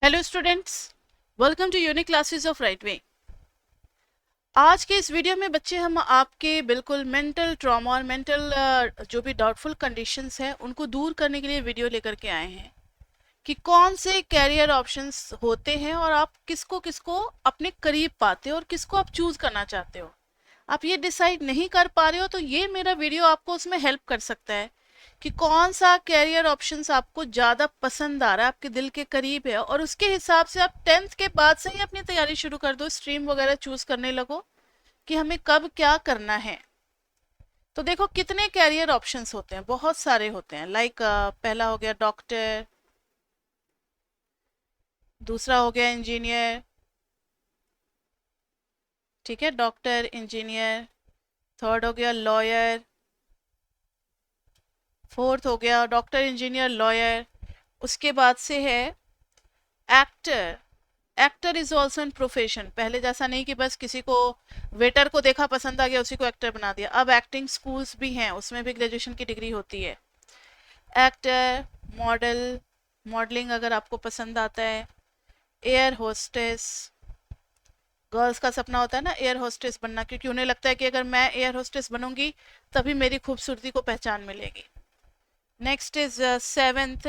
Hello students, welcome to Unique Classes of Right Way. आज के इस वीडियो में बच्चे हम आपके बिल्कुल मेंटल ट्रॉमा और मेंटल जो भी डाउटफुल कंडीशंस हैं उनको दूर करने के लिए वीडियो लेकर के आए हैं कि कौन से कैरियर ऑप्शंस होते हैं और आप किसको किसको अपने करीब पाते हो और किसको आप चूज करना चाहते हो। आप ये डिसाइड नहीं कर पा रहे हो तो ये मेरा वीडियो आपको उसमें हेल्प कर सकता है कि कौन सा कैरियर ऑप्शंस आपको ज़्यादा पसंद आ रहा है, आपके दिल के करीब है, और उसके हिसाब से आप 10th के बाद से ही अपनी तैयारी शुरू कर दो, स्ट्रीम वगैरह चूज करने लगो कि हमें कब क्या करना है। तो देखो कितने कैरियर ऑप्शंस होते हैं, बहुत सारे होते हैं। लाइक पहला हो गया डॉक्टर, दूसरा हो गया इंजीनियर, ठीक है, डॉक्टर इंजीनियर। थर्ड हो गया लॉयर, फोर्थ हो गया डॉक्टर इंजीनियर लॉयर। उसके बाद से है actor. Actor is also an profession. पहले जैसा नहीं कि बस किसी को वेटर को देखा पसंद आ गया उसी को एक्टर बना दिया, अब एक्टिंग स्कूल्स भी हैं, उसमें भी ग्रेजुएशन की डिग्री होती है। एक्टर, मॉडल, मॉडलिंग अगर आपको पसंद आता है, एयर होस्टेस। गर्ल्स का सपना होता है ना एयर होस्टेस बनना, क्योंकि उन्हें लगता है कि अगर मैं एयर होस्टेस बनूंगी तभी मेरी खूबसूरती को पहचान मिलेगी। Next is seventh,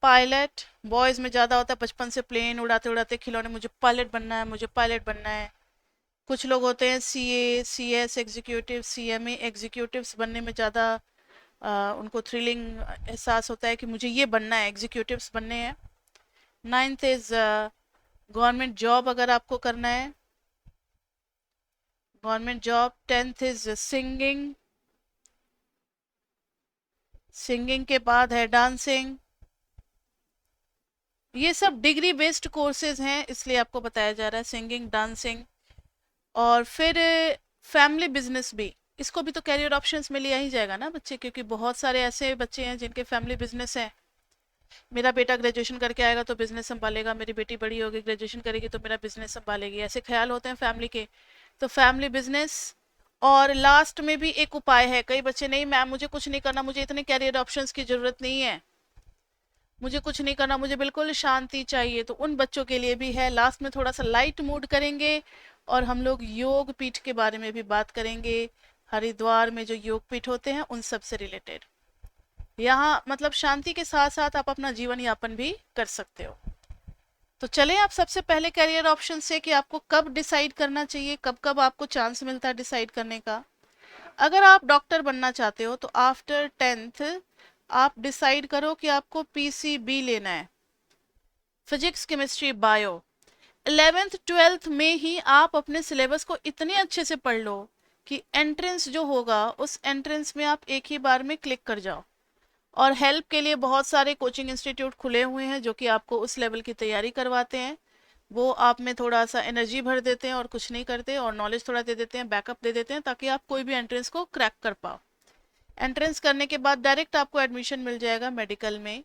pilot. Boys में ज्यादा होता है, बचपन से प्लेन उड़ाते उड़ाते खिलौने, मुझे पायलट बनना है, मुझे पायलट बनना है। कुछ लोग होते हैं CA, CS executive, CMA executives बनने में ज़्यादा उनको थ्रिलिंग एहसास होता है कि मुझे ये बनना है, एग्जीक्यूटिव्स बनने हैं। नाइन्थ इज गवर्नमेंट जॉब अगर आपको करना है, government job. Tenth is singing, singing के बाद है डांसिंग। ये सब डिग्री बेस्ड कोर्सेज हैं इसलिए आपको बताया जा रहा है, सिंगिंग, डांसिंग। और फिर फैमिली बिजनेस भी, इसको भी तो कैरियर ऑप्शंस में लिया ही जाएगा ना बच्चे, क्योंकि बहुत सारे ऐसे बच्चे हैं जिनके फैमिली बिजनेस है। मेरा बेटा ग्रेजुएशन करके आएगा तो बिजनेस संभालेगा, मेरी बेटी बड़ी होगी ग्रेजुएशन करेगी तो मेरा बिजनेस संभालेगी, ऐसे ख्याल होते हैं फैमिली के। तो फैमिली बिजनेस। और लास्ट में भी एक उपाय है, कई बच्चे नहीं मैम मुझे कुछ नहीं करना, मुझे इतने कैरियर ऑप्शंस की जरूरत नहीं है, मुझे कुछ नहीं करना, मुझे बिल्कुल शांति चाहिए, तो उन बच्चों के लिए भी है। लास्ट में थोड़ा सा लाइट मूड करेंगे और हम लोग योग पीठ के बारे में भी बात करेंगे। हरिद्वार में जो योग पीठ होते हैं उन सब से रिलेटेड, यहाँ मतलब शांति के साथ साथ आप अपना जीवन यापन भी कर सकते हो। तो चलें आप सबसे पहले कैरियर ऑप्शन से कि आपको कब डिसाइड करना चाहिए, कब कब आपको चांस मिलता है डिसाइड करने का। अगर आप डॉक्टर बनना चाहते हो तो आफ्टर 10th आप डिसाइड करो कि आपको पीसीबी लेना है, physics chemistry bio. 11th 12th में ही आप अपने सिलेबस को इतने अच्छे से पढ़ लो कि एंट्रेंस जो होगा उस एंट्रेंस में आप एक ही बार में क्लिक कर जाओ। और हेल्प के लिए बहुत सारे कोचिंग इंस्टीट्यूट खुले हुए हैं जो कि आपको उस लेवल की तैयारी करवाते हैं। वो आप में थोड़ा सा एनर्जी भर देते हैं और कुछ नहीं करते, और नॉलेज थोड़ा दे देते हैं, बैकअप दे देते हैं, ताकि आप कोई भी एंट्रेंस को क्रैक कर पाओ। एंट्रेंस करने के बाद डायरेक्ट आपको एडमिशन मिल जाएगा मेडिकल में।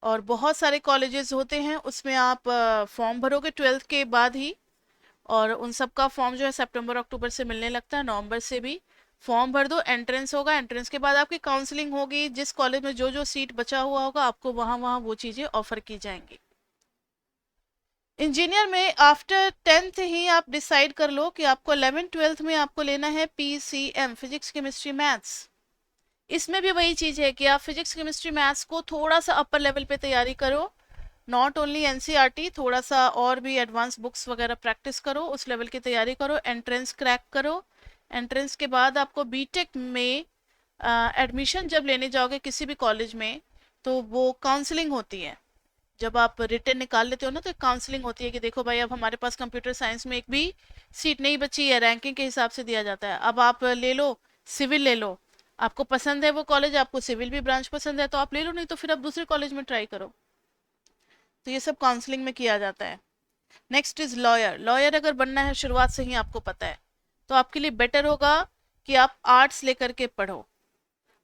और बहुत सारे कॉलेजेस होते हैं उसमें आप फॉर्म भरोगे 12th के बाद ही, और उन सब का फॉर्म जो है सितंबर अक्टूबर से मिलने लगता है, नवंबर से भी। फॉर्म भर दो, एंट्रेंस होगा, एंट्रेंस के बाद आपकी काउंसलिंग होगी, जिस कॉलेज में जो जो सीट बचा हुआ होगा आपको वहां वहां वो चीजें ऑफर की जाएंगी। इंजीनियर में आफ्टर 10th ही आप डिसाइड कर लो कि आपको 11th 12th में आपको लेना है पीसीएम, फिजिक्स केमिस्ट्री मैथ्स। इसमें भी वही चीज है कि आप फिजिक्स केमिस्ट्री मैथ्स को थोड़ा सा अपर लेवल पे तैयारी करो, नॉट ओनली एनसीईआरटी, थोड़ा सा और भी एडवांस बुक्स वगैरह प्रैक्टिस करो, उस लेवल की तैयारी करो, एंट्रेंस क्रैक करो। एंट्रेंस के बाद आपको बीटेक में एडमिशन जब लेने जाओगे किसी भी कॉलेज में तो वो काउंसलिंग होती है। जब आप रिटर्न निकाल लेते हो ना तो एक काउंसलिंग होती है कि देखो भाई अब हमारे पास कंप्यूटर साइंस में एक भी सीट नहीं बची है, रैंकिंग के हिसाब से दिया जाता है, अब आप ले लो, सिविल ले लो। आपको पसंद है वो कॉलेज, आपको सिविल भी ब्रांच पसंद है तो आप ले लो, नहीं तो फिर आप दूसरे कॉलेज में ट्राई करो। तो ये सब काउंसलिंग में किया जाता है। Next is lawyer. लॉयर अगर बनना है शुरुआत से ही आपको पता है तो आपके लिए बेटर होगा कि आप आर्ट्स लेकर के पढ़ो।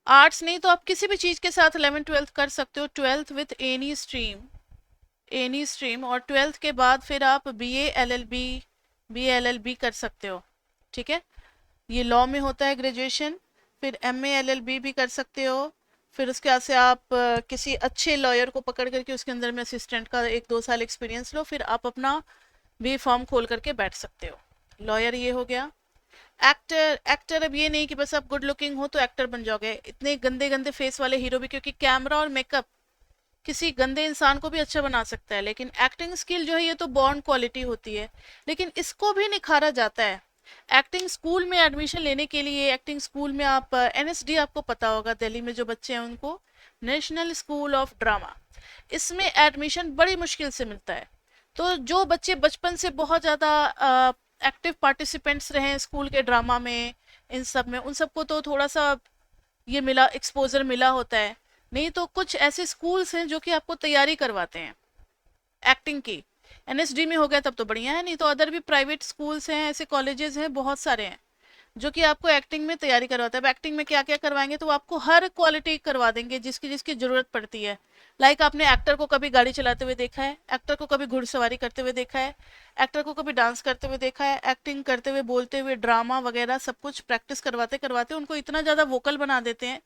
आर्ट्स नहीं तो आप किसी भी चीज के साथ 11th 12th कर सकते हो, 12th with any stream, any stream. और 12th के बाद फिर आप B A L L B कर सकते हो, ठीक है। ये लॉ में होता है ग्रेजुएशन। फिर M A L L B भी कर सकते हो, फिर उसके बाद से आप किसी अच्छे लॉयर को पकड़ करके उसके अंदर में असिस्टेंट का 1-2 साल एक्सपीरियंस लो, फिर आप अपना भी फॉर्म खोल करके बैठ सकते हो। लॉयर ये हो गया। एक्टर, एक्टर अब ये नहीं कि बस आप गुड लुकिंग हो तो एक्टर बन जाओगे। इतने गंदे गंदे फेस वाले हीरो भी, क्योंकि कैमरा और मेकअप किसी गंदे इंसान को भी अच्छा बना सकता है, लेकिन एक्टिंग स्किल जो है ये तो बॉर्न क्वालिटी होती है। लेकिन इसको भी निखारा जाता है। एक्टिंग स्कूल में एडमिशन लेने के लिए, एक्टिंग स्कूल में आप एनएसडी आपको पता होगा, दिल्ली में जो बच्चे हैं उनको, नेशनल स्कूल ऑफ ड्रामा, इसमें एडमिशन बड़ी मुश्किल से मिलता है। तो जो बच्चे बचपन से बहुत ज़्यादा एक्टिव पार्टिसिपेंट्स रहे हैं स्कूल के ड्रामा में, इन सब में, उन सबको तो थोड़ा सा ये मिला, एक्सपोजर मिला होता है। नहीं तो कुछ ऐसे स्कूल्स हैं जो कि आपको तैयारी करवाते हैं एक्टिंग की। एनएसडी में हो गया तब तो बढ़िया है, नहीं तो अदर भी प्राइवेट स्कूल्स हैं, ऐसे कॉलेजेस हैं, बहुत सारे हैं जो कि आपको एक्टिंग में तैयारी करवाता है। अब एक्टिंग में क्या क्या करवाएंगे, तो वो आपको हर क्वालिटी करवा देंगे जिसकी जिसकी जरूरत पड़ती है। लाइक आपने एक्टर को कभी गाड़ी चलाते हुए देखा है, एक्टर को कभी घुड़सवारी करते हुए देखा है, एक्टर को कभी डांस करते हुए देखा है, एक्टिंग करते हुए, बोलते हुए, ड्रामा वगैरह सब कुछ प्रैक्टिस करवाते करवाते उनको इतना ज़्यादा वोकल बना देते हैं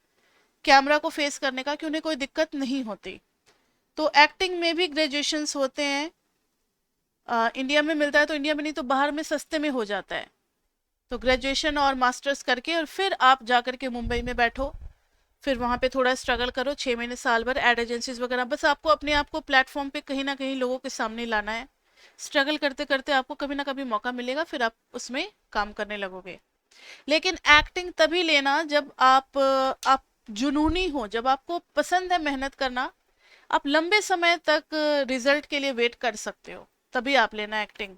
कैमरा को फेस करने का कि उन्हें कोई दिक्कत नहीं होती। तो एक्टिंग में भी ग्रेजुएशंस होते हैं। इंडिया में मिलता है तो इंडिया में, नहीं तो बाहर में सस्ते में हो जाता है। तो ग्रेजुएशन और मास्टर्स करके और फिर आप जा करके मुंबई में बैठो, फिर वहाँ पे थोड़ा स्ट्रगल करो, 6 महीने साल भर एड एजेंसीज वगैरह, बस आपको अपने आप को प्लेटफॉर्म पे कहीं ना कहीं लोगों के सामने लाना है। स्ट्रगल करते करते आपको कभी ना कभी मौका मिलेगा, फिर आप उसमें काम करने लगोगे। लेकिन एक्टिंग तभी लेना जब आप जुनूनी हो, जब आपको पसंद है मेहनत करना, आप लंबे समय तक रिजल्ट के लिए वेट कर सकते हो, तभी आप लेना एक्टिंग।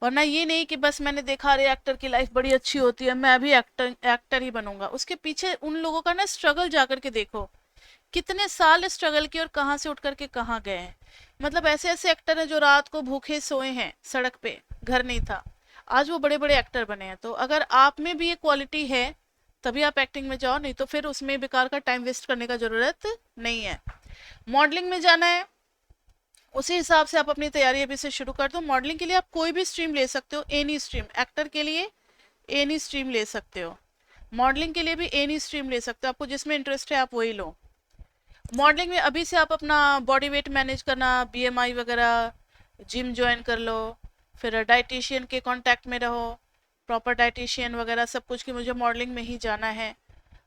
वरना ये नहीं कि बस मैंने देखा अरे एक्टर की लाइफ बड़ी अच्छी होती है, मैं भी एक्टर एक्टर ही बनूंगा। उसके पीछे उन लोगों का ना स्ट्रगल जाकर के देखो, कितने साल स्ट्रगल किए और कहाँ से उठ करके कहाँ गए हैं। मतलब ऐसे ऐसे एक्टर हैं जो रात को भूखे सोए हैं सड़क पे, घर नहीं था, आज वो बड़े बड़े एक्टर बने हैं। तो अगर आप में भी ये क्वालिटी है तभी आप एक्टिंग में जाओ, नहीं तो फिर उसमें बेकार का टाइम वेस्ट करने का जरूरत नहीं है। मॉडलिंग में जाना है, उसी हिसाब से आप अपनी तैयारी अभी से शुरू कर दो। मॉडलिंग के लिए आप कोई भी स्ट्रीम ले सकते हो, एनी स्ट्रीम। एक्टर के लिए एनी स्ट्रीम ले सकते हो, मॉडलिंग के लिए भी एनी स्ट्रीम ले सकते हो, आपको जिसमें इंटरेस्ट है आप वही लो। मॉडलिंग में अभी से आप अपना बॉडी वेट मैनेज करना, बीएमआई वगैरह, जिम ज्वाइन कर लो, फिर डाइटिशियन के कांटेक्ट में रहो, प्रॉपर डाइटिशियन वगैरह सब कुछ, कि मुझे मॉडलिंग में ही जाना है।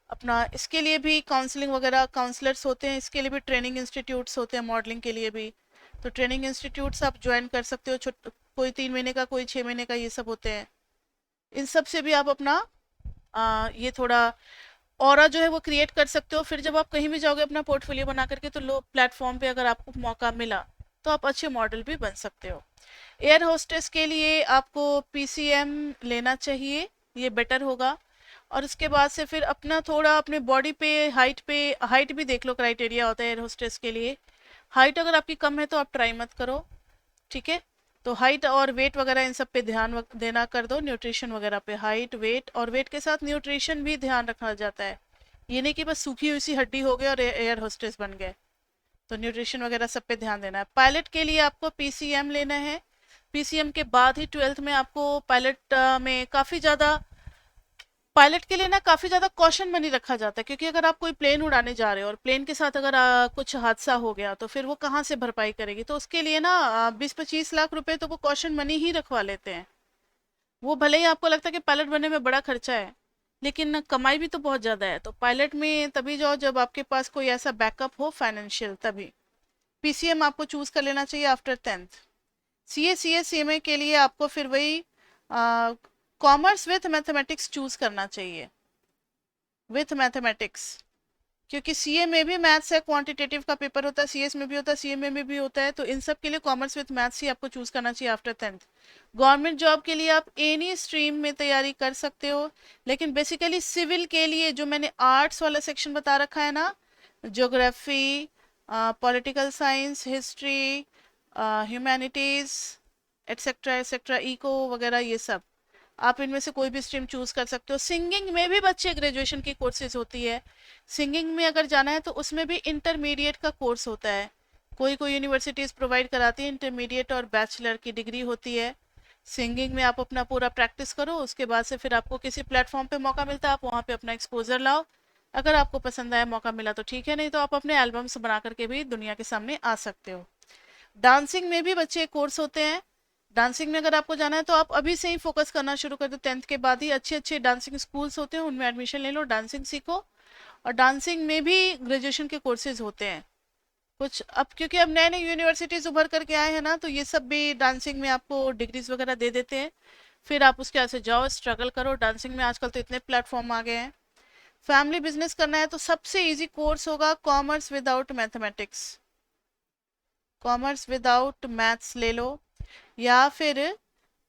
अपना इसके लिए भी काउंसलिंग वगैरह, काउंसलर्स होते हैं, इसके लिए भी ट्रेनिंग इंस्टीट्यूट्स होते हैं मॉडलिंग के लिए भी। तो ट्रेनिंग इंस्टीट्यूट्स आप ज्वाइन कर सकते हो, कोई 3 महीने का, कोई 6 महीने का, ये सब होते हैं। इन सब से भी आप अपना ये थोड़ा ऑरा जो है वो क्रिएट कर सकते हो। फिर जब आप कहीं भी जाओगे अपना पोर्टफोलियो बना करके, तो लो प्लेटफॉर्म पे अगर आपको मौका मिला तो आप अच्छे मॉडल भी बन सकते हो। एयर होस्टेस के लिए आपको पीसीएम लेना चाहिए, ये बेटर होगा। और उसके बाद से फिर अपना थोड़ा अपने बॉडी पे, हाइट भी देख लो, क्राइटेरिया होता है एयर होस्टेस के लिए। हाइट अगर आपकी कम है तो आप ट्राई मत करो, ठीक है। तो हाइट और वेट वगैरह इन सब पे ध्यान देना कर दो, न्यूट्रिशन वगैरह पे, हाइट वेट, और वेट के साथ न्यूट्रिशन भी ध्यान रखा जाता है। ये नहीं कि बस सूखी हुई सी हड्डी हो गई और एयर होस्टेस बन गए। तो न्यूट्रिशन वगैरह सब पे ध्यान देना है। पायलट के लिए आपको पीसीएम लेना है। पीसीएम के बाद ही 12th में आपको पायलट में काफ़ी ज़्यादा, पायलट के लिए ना काफ़ी ज़्यादा कॉशन मनी रखा जाता है, क्योंकि अगर आप कोई प्लेन उड़ाने जा रहे हो और प्लेन के साथ अगर कुछ हादसा हो गया तो फिर वो कहाँ से भरपाई करेगी। तो उसके लिए ना 20-25 लाख रुपए तो वो कॉशन मनी ही रखवा लेते हैं। वो भले ही आपको लगता है कि पायलट बनने में बड़ा खर्चा है, लेकिन कमाई भी तो बहुत ज़्यादा है। तो पायलट में तभी जाओ जब आपके पास कोई ऐसा बैकअप हो फाइनेंशियल, तभी। पीसीएम आपको चूज कर लेना चाहिए आफ्टर 10th। सीए के लिए आपको फिर वही कॉमर्स विथ मैथमेटिक्स चूज करना चाहिए, विथ मैथमेटिक्स। क्योंकि सीए में भी मैथ्स है, क्वांटिटेटिव का पेपर होता है, सीएस में भी होता है, सीए में भी होता है। तो इन सब के लिए कॉमर्स विथ मैथ्स ही आपको चूज करना चाहिए आफ्टर 10th। गवर्नमेंट जॉब के लिए आप एनी स्ट्रीम में तैयारी कर सकते हो, लेकिन बेसिकली सिविल के लिए जो मैंने आर्ट्स वाला सेक्शन बता रखा है ना, geography, political science, history, humanities, etcetera etcetera, eco वगैरह, ये सब आप इनमें से कोई भी स्ट्रीम चूज कर सकते हो। सिंगिंग में भी बच्चे ग्रेजुएशन की कोर्सेज होती है। सिंगिंग में अगर जाना है तो उसमें भी इंटरमीडिएट का कोर्स होता है। कोई कोई यूनिवर्सिटीज प्रोवाइड कराती है, इंटरमीडिएट और बैचलर की डिग्री होती है। सिंगिंग में आप अपना पूरा प्रैक्टिस करो, उसके बाद से फिर आपको किसी प्लेटफॉर्म पे मौका मिलता है, आप वहाँ पे अपना एक्सपोजर लाओ, अगर आपको पसंद आया, मौका मिला तो ठीक है, नहीं तो आप अपने एल्बम्स बना करके भी दुनिया के सामने आ सकते हो। डांसिंग में भी बच्चे कोर्स होते हैं। डांसिंग में अगर आपको जाना है तो आप अभी से ही फोकस करना शुरू कर दो, 10th के बाद ही अच्छे अच्छे डांसिंग स्कूल्स होते हैं, उनमें एडमिशन ले लो, डांसिंग सीखो। और डांसिंग में भी ग्रेजुएशन के कोर्सेज होते हैं कुछ अब, क्योंकि अब नए नए यूनिवर्सिटीज उभर करके आए हैं ना, तो ये सब भी डांसिंग में आपको डिग्रीज वगैरह दे देते हैं। फिर आप उसके आगे जाओ, स्ट्रगल करो। डांसिंग में आजकल तो इतने प्लेटफॉर्म आ गए हैं। फैमिली बिजनेस करना है तो सबसे इजी कोर्स होगा commerce without mathematics. Commerce without maths ले लो, या फिर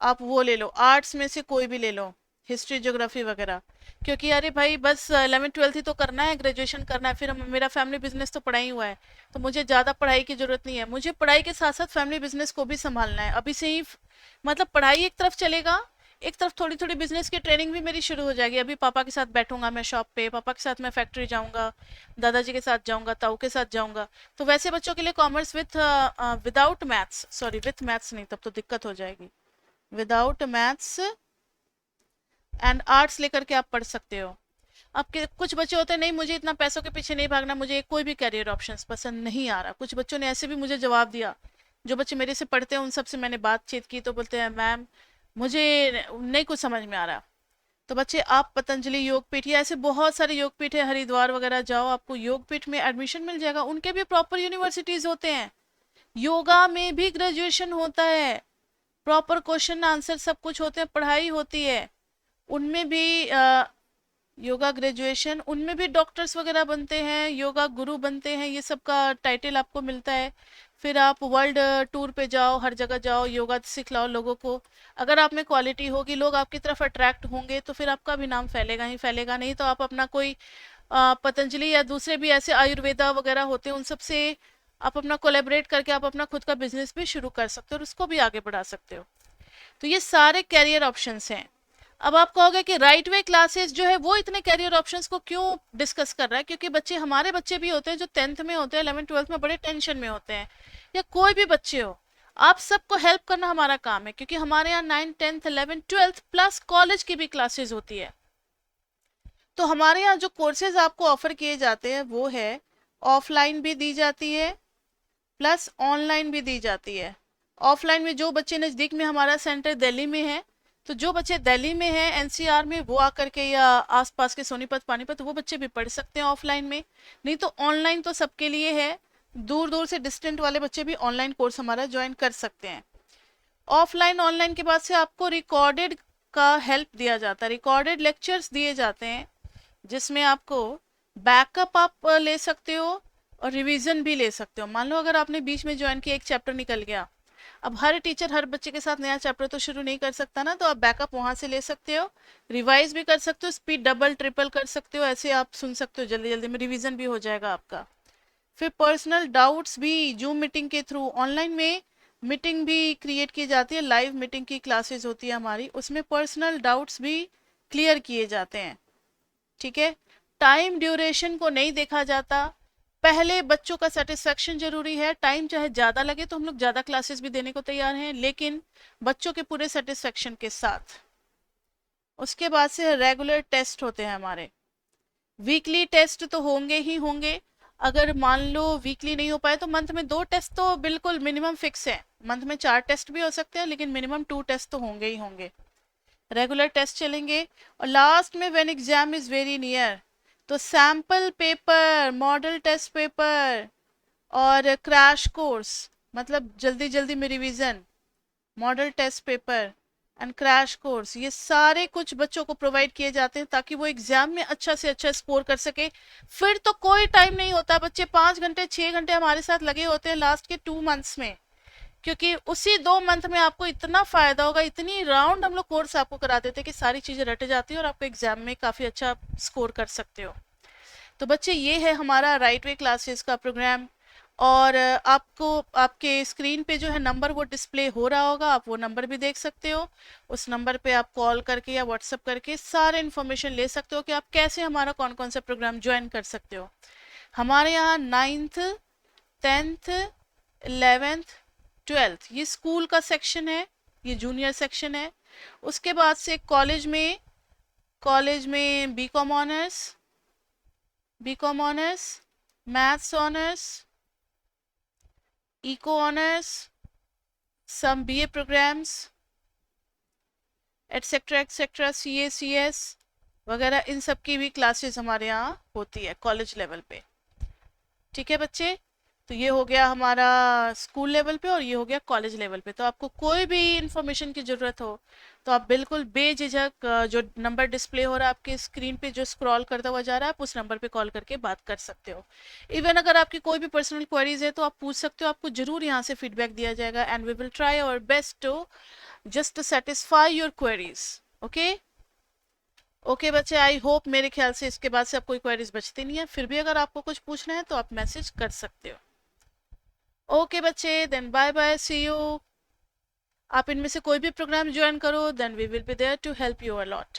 आप वो ले लो, आर्ट्स में से कोई भी ले लो, हिस्ट्री ज्योग्राफी वगैरह। क्योंकि अरे भाई बस 11th 12th ही तो करना है, ग्रेजुएशन करना है, फिर मेरा फैमिली बिजनेस तो पढ़ा ही हुआ है, तो मुझे ज़्यादा पढ़ाई की जरूरत नहीं है। मुझे पढ़ाई के साथ साथ फैमिली बिजनेस को भी संभालना है अभी से ही। मतलब पढ़ाई एक तरफ चलेगा, एक तरफ थोड़ी थोड़ी बिजनेस की ट्रेनिंग भी मेरी शुरू हो जाएगी। अभी पापा के साथ बैठूंगा मैं शॉप पे, पापा के साथ मैं फैक्ट्री जाऊंगा, दादाजी के साथ जाऊंगा, ताऊ के साथ जाऊंगा। तो वैसे बच्चों के लिए commerce without maths, sorry with maths नहीं, तब तो दिक्कत हो जाएगी, विदाउट मैथ्स एंड आर्ट्स लेकर के आप पढ़ सकते हो। अब के कुछ बच्चे होते हैं, नहीं मुझे इतना पैसों के पीछे नहीं भागना, मुझे कोई भी करियर ऑप्शंस पसंद नहीं आ रहा। कुछ बच्चों ने ऐसे भी मुझे जवाब दिया, जो बच्चे मेरे से पढ़ते हैं उन सबसे मैंने बातचीत की, तो बोलते हैं मैम मुझे नहीं कुछ समझ में आ रहा। तो बच्चे आप पतंजलि योगपीठ या ऐसे बहुत सारे योगपीठ है, हरिद्वार वगैरह जाओ, आपको योगपीठ में एडमिशन मिल जाएगा। उनके भी प्रॉपर यूनिवर्सिटीज होते हैं। योगा में भी ग्रेजुएशन होता है, प्रॉपर क्वेश्चन आंसर सब कुछ होते हैं, पढ़ाई होती है उनमें भी। योगा ग्रेजुएशन, उनमें भी डॉक्टर्स वगैरह बनते हैं, योगा गुरु बनते हैं, ये सब का टाइटल आपको मिलता है। फिर आप वर्ल्ड टूर पे जाओ, हर जगह जाओ, योगा सिखलाओ लोगों को। अगर आप में क्वालिटी होगी, लोग आपकी तरफ अट्रैक्ट होंगे, तो फिर आपका भी नाम फैलेगा ही फैलेगा। नहीं तो आप अपना कोई पतंजलि या दूसरे भी ऐसे आयुर्वेदा वगैरह होते हैं, उन सब से आप अपना कोलेबरेट करके आप अपना खुद का बिजनेस भी शुरू कर सकते हो और उसको भी आगे बढ़ा सकते हो। तो ये सारे कैरियर ऑप्शंस हैं। अब आप कहोगे कि राइट वे क्लासेस जो है वो इतने कैरियर ऑप्शंस को क्यों डिस्कस कर रहा है? क्योंकि बच्चे, हमारे बच्चे भी होते हैं जो 10th में होते हैं, 11th 12th में बड़े टेंशन में होते हैं, या कोई भी बच्चे हो, आप सबको हेल्प करना हमारा काम है। क्योंकि हमारे यहाँ 9th 10th 11th 12th plus college की भी क्लासेस होती है। तो हमारे यहाँ जो कोर्सेज आपको ऑफर किए जाते हैं वो है, ऑफलाइन भी दी जाती है प्लस ऑनलाइन भी दी जाती है। ऑफलाइन में जो बच्चे, नज़दीक में हमारा सेंटर दिल्ली में है, तो जो बच्चे दिल्ली में हैं एनसीआर में, वो आकर के, या आसपास के सोनीपत पानीपत, वो बच्चे भी पढ़ सकते हैं ऑफलाइन में। नहीं तो ऑनलाइन तो सबके लिए है, दूर दूर से डिस्टेंट वाले बच्चे भी ऑनलाइन कोर्स हमारा ज्वाइन कर सकते हैं। ऑफलाइन ऑनलाइन के बाद से आपको रिकॉर्डेड का हेल्प दिया जाता है, रिकॉर्डेड लेक्चर्स दिए जाते हैं, जिसमें आपको बैकअप आप ले सकते हो और रिवीजन भी ले सकते हो। मान लो अगर आपने बीच में ज्वाइन किया, एक चैप्टर निकल गया, अब हर टीचर हर बच्चे के साथ नया चैप्टर तो शुरू नहीं कर सकता ना, तो आप बैकअप वहां से ले सकते हो, रिवाइज भी कर सकते हो, स्पीड डबल ट्रिपल कर सकते हो, ऐसे आप सुन सकते हो, जल्दी जल्दी में रिवीजन भी हो जाएगा आपका। फिर पर्सनल डाउट्स भी जूम मीटिंग के थ्रू, ऑनलाइन में मीटिंग भी क्रिएट की जाती है, लाइव मीटिंग की क्लासेस होती है हमारी, उसमें पर्सनल डाउट्स भी क्लियर किए जाते हैं। ठीक है, टाइम ड्यूरेशन को नहीं देखा जाता, पहले बच्चों का सेटिस्फेक्शन जरूरी है। टाइम चाहे ज्यादा लगे तो हम लोग ज्यादा क्लासेस भी देने को तैयार हैं, लेकिन बच्चों के पूरे सेटिस्फेक्शन के साथ। उसके बाद से रेगुलर टेस्ट होते हैं हमारे, वीकली टेस्ट तो होंगे ही होंगे। अगर मान लो वीकली नहीं हो पाए तो मंथ में 2 टेस्ट तो बिल्कुल मिनिमम फिक्स है। मंथ में 4 टेस्ट भी हो सकते हैं, लेकिन मिनिमम 2 टेस्ट तो होंगे ही होंगे। रेगुलर टेस्ट चलेंगे, और लास्ट में when exam is very near, तो sample paper, model test paper और क्रैश कोर्स, मतलब जल्दी जल्दी में revision, model test paper and crash course, ये सारे कुछ बच्चों को प्रोवाइड किए जाते हैं ताकि वो एग्जाम में अच्छा से अच्छा स्कोर कर सके। फिर तो कोई टाइम नहीं होता, बच्चे 5 घंटे 6 घंटे हमारे साथ लगे होते हैं लास्ट के 2 मंथ्स में, क्योंकि उसी 2 मंथ में आपको इतना फायदा होगा, इतनी राउंड हम लोग कोर्स आपको करा देते हैं कि सारी चीजें रट जाती है और आपको एग्जाम में काफी अच्छा स्कोर कर सकते हो। तो बच्चे, ये है हमारा राइट वे क्लासेस का प्रोग्राम। और आपको आपके स्क्रीन पे जो है नंबर वो डिस्प्ले हो रहा होगा, आप वो नंबर भी देख सकते हो। उस नंबर पे आप कॉल करके या व्हाट्सअप करके सारे इन्फॉर्मेशन ले सकते हो कि आप कैसे हमारा कौन कौन सा प्रोग्राम ज्वाइन कर सकते हो। हमारे यहाँ 9th 10th 11th 12th ये स्कूल का सेक्शन है, ये जूनियर सेक्शन है। उसके बाद से कॉलेज में B com honours, B com honours, maths honours, eco honours, some BA programs, etcetera etcetera, CA, CS वगैरह, इन सब की भी क्लासेस हमारे यहाँ होती है कॉलेज लेवल पे। ठीक है बच्चे, तो ये हो गया हमारा स्कूल लेवल पे और ये हो गया कॉलेज लेवल पे। तो आपको कोई भी इंफॉर्मेशन की ज़रूरत हो तो आप बिल्कुल बेझिझक जो नंबर डिस्प्ले हो रहा है आपके स्क्रीन पे, जो स्क्रॉल करता हुआ जा रहा है, आप उस नंबर पे कॉल करके बात कर सकते हो। इवन अगर आपकी कोई भी पर्सनल क्वेरीज है तो आप पूछ सकते हो, आपको जरूर यहाँ से फीडबैक दिया जाएगा and we will try our best to just satisfy your queries. Okay okay बच्चे, आई होप मेरे ख्याल से इसके बाद से अब कोई क्वेरीज बचती नहीं है। फिर भी अगर आपको कुछ पूछना है तो आप मैसेज कर सकते हो। ओके बच्चे, then bye bye, see you. आप इनमें से कोई भी प्रोग्राम ज्वाइन करो, then we will be there to help you allot.